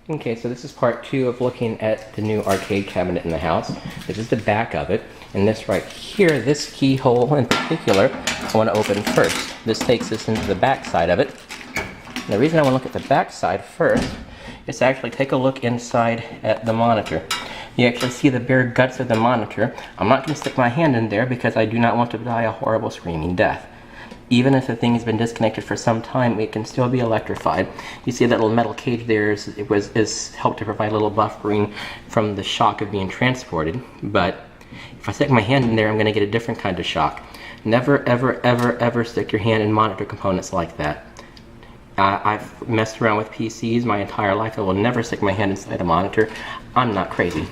Okay, so this is part 2 of looking at the new arcade cabinet in the house. This is the back of it, and this right here, this keyhole in particular, I want to open first. This takes us into the back side of it. And the reason I want to look at the back side first is to actually take a look inside at the monitor. You actually see the bare guts of the monitor. I'm not going to stick my hand in there because I do not want to die a horrible screaming death. Even if the thing has been disconnected for some time, it can still be electrified. You see that little metal cage there is helped to provide a little buffering from the shock of being transported. But if I stick my hand in there, I'm going to get a different kind of shock. Never, ever, ever, ever stick your hand in monitor components like that. I've messed around with PCs my entire life. I will never stick my hand inside a monitor. I'm not crazy.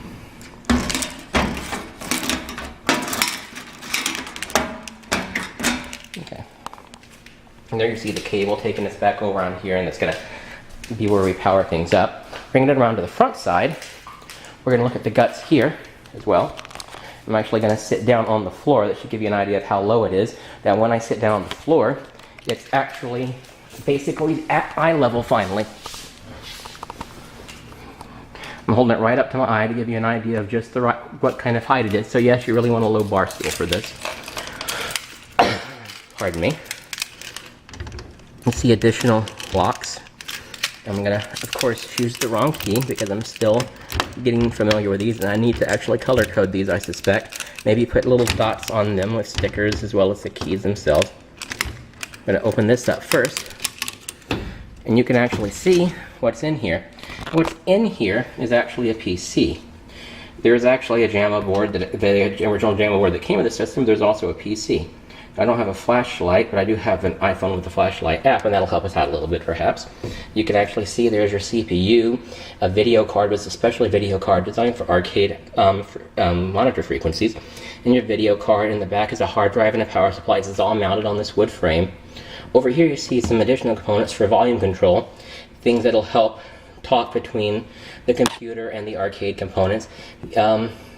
Okay. And there you see the cable taking us back over on here, and it's going to be where we power things up. Bringing it around to the front side, we're going to look at the guts here as well. I'm actually going to sit down on the floor. That should give you an idea of how low it is. Now when I sit down on the floor, it's actually basically at eye level finally. I'm holding it right up to my eye to give you an idea of just what kind of height it is. So yes, you really want a low bar stool for this. Pardon me. You see additional locks. I'm gonna, of course, choose the wrong key because I'm still getting familiar with these, and I need to actually color code these, I suspect. Maybe put little dots on them with stickers as well as the keys themselves. I'm gonna open this up first, and you can actually see what's in here. What's in here is actually a PC. There's actually a JAMA board, the original JAMA board that came with the system. There's also a PC. I don't have a flashlight, but I do have an iPhone with a flashlight app, and that'll help us out a little bit perhaps. You can actually see there's your CPU. A video card was a specially video card designed for arcade monitor frequencies. And your video card in the back is a hard drive and a power supply. This is all mounted on this wood frame. Over here you see some additional components for volume control, things that'll help talk between the computer and the arcade components.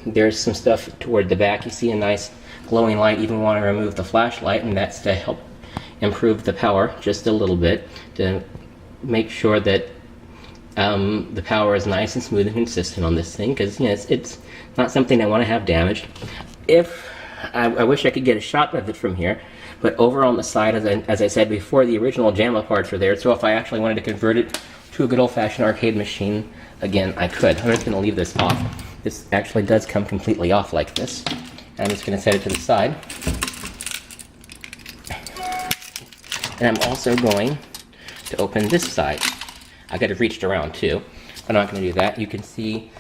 There's some stuff toward the back. You see a nice glowing light. You even want to remove the flashlight, and that's to help improve the power just a little bit, to make sure that the power is nice and smooth and consistent on this thing, because you know, it's not something I want to have damaged. I wish I could get a shot of it from here, but over on the side, as I said before, the original JAMA parts are there, so if I actually wanted to convert it to a good old-fashioned arcade machine, again, I could. I'm just going to leave this off. This actually does come completely off like this. I'm just going to set it to the side. And I'm also going to open this side. I could have reached around too. I'm not going to do that. You can see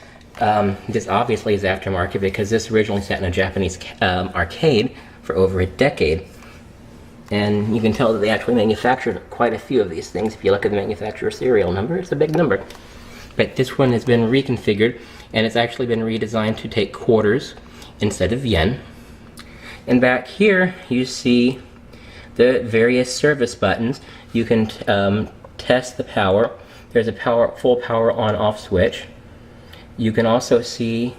this obviously is aftermarket because this originally sat in a Japanese arcade for over a decade. And you can tell that they actually manufactured quite a few of these things. If you look at the manufacturer serial number, it's a big number. But this one has been reconfigured, and it's actually been redesigned to take quarters instead of yen. And back here you see the various service buttons. You can test the power. There's a full power on off switch. You can also see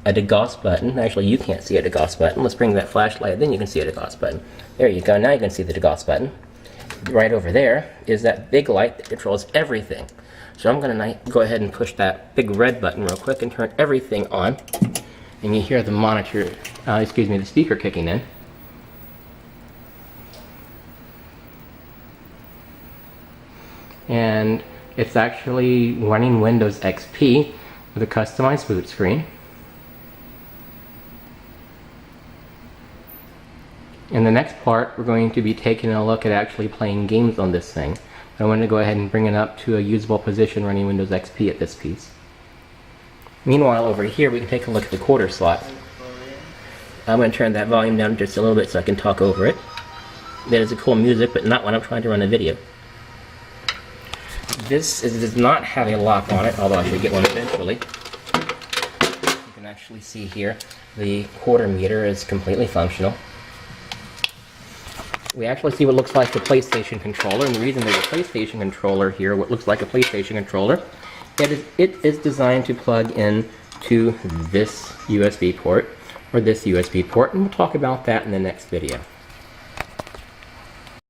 a degauss button. Actually, you can't see a degauss button. Let's bring that flashlight, then you can see a degauss button. There you go, now you can see the degauss button. Right over there is that big light that controls everything. So I'm gonna go ahead and push that big red button real quick and turn everything on. And you hear the monitor, the speaker kicking in. And it's actually running Windows XP with a customized boot screen. In the next part, we're going to be taking a look at actually playing games on this thing. I want to go ahead and bring it up to a usable position running Windows XP at this piece. Meanwhile, over here, we can take a look at the quarter slot. I'm going to turn that volume down just a little bit so I can talk over it. That is a cool music, but not when I'm trying to run a video. This does not have a lock on it, although I should get one eventually. You can actually see here the quarter meter is completely functional. We actually see what looks like the PlayStation controller, and the reason there's a PlayStation controller here, what looks like a PlayStation controller, it is designed to plug in to this USB port, or this USB port, and we'll talk about that in the next video.